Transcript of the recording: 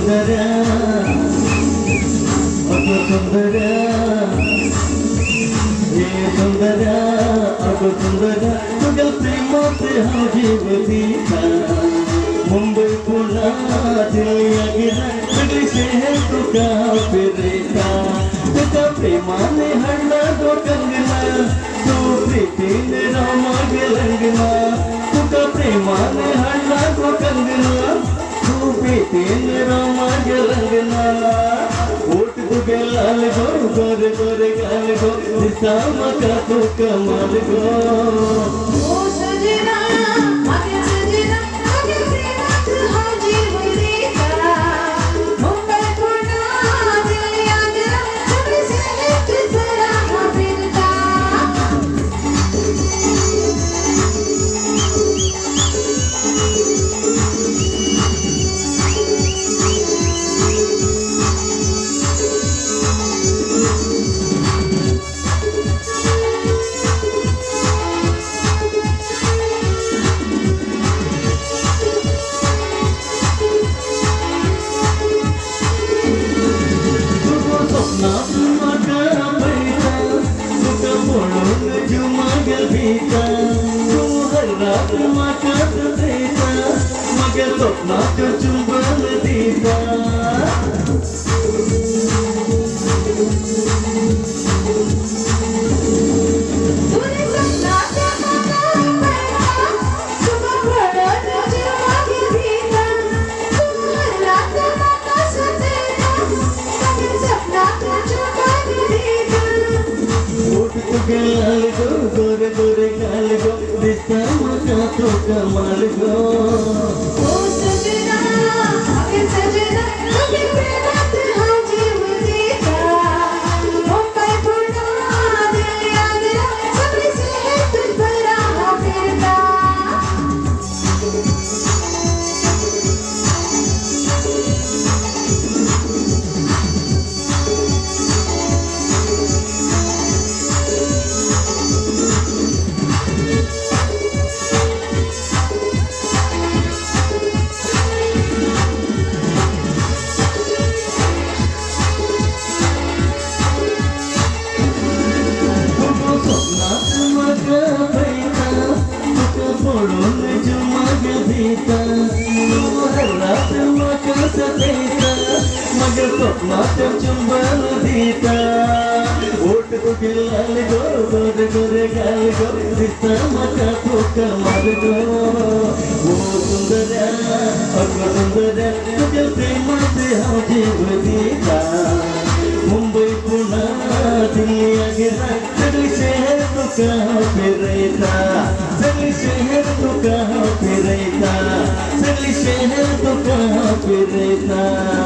सुंदर्या अगो सुंदर्या ये सुंदर्या अगो सुंदर्या तुझ्या प्रेमाचे हा जीव दिला मुंबई पुणा दिल्ली गिरा सगळी शहर तुका फिरता तुझ्या प्रेमाने हडला तो कंगना तू प्रीतीने रामाग लंगना तुका प्रेमाने हडला तो कंगना तू प्रीतीने रामाग लंगना ओट तुगे लाल गो गोरे गोरे गाल गो दिसा मका तो कमाल गो ओ सजना आगे सजना आगे प्रेमात हा जीव दिला मुंबई पुणा दिल्ली आग्रा सगळी शहर तुझ्या हा फिरता मगर सपना तो चुंबन दीता तुझे सपना से मना पड़ा सुबह बड़ा तुझे आगे भीगा तू हर रात मना सतेगा मगर सपना तो चुंबन दीगा ओट तुगे लाल गो गोरे गोरे गाल गो दिसा मका तो कमाल गो ओ सजना आगे सजना आगे प्रेमात हा जीव दिला मुंबई पुणा दिल्ली आग्रा सगळी शहर तुझ्या हा फिरता मगर सपना तो चुंबन दीता ओट तुगे लाल गो गोरे गोरे गाल गो दिसा मका तो कमाल गो ओ सुंदर्या अगो सुंदर्या तुझ्या प्रेमाचे हा जीव दिला मुंबई पुणा दिल्ली आग्रा सगळी शहर तुका फिरता सगळी शहर तुका फिरता सगळी शहर तुका फिरता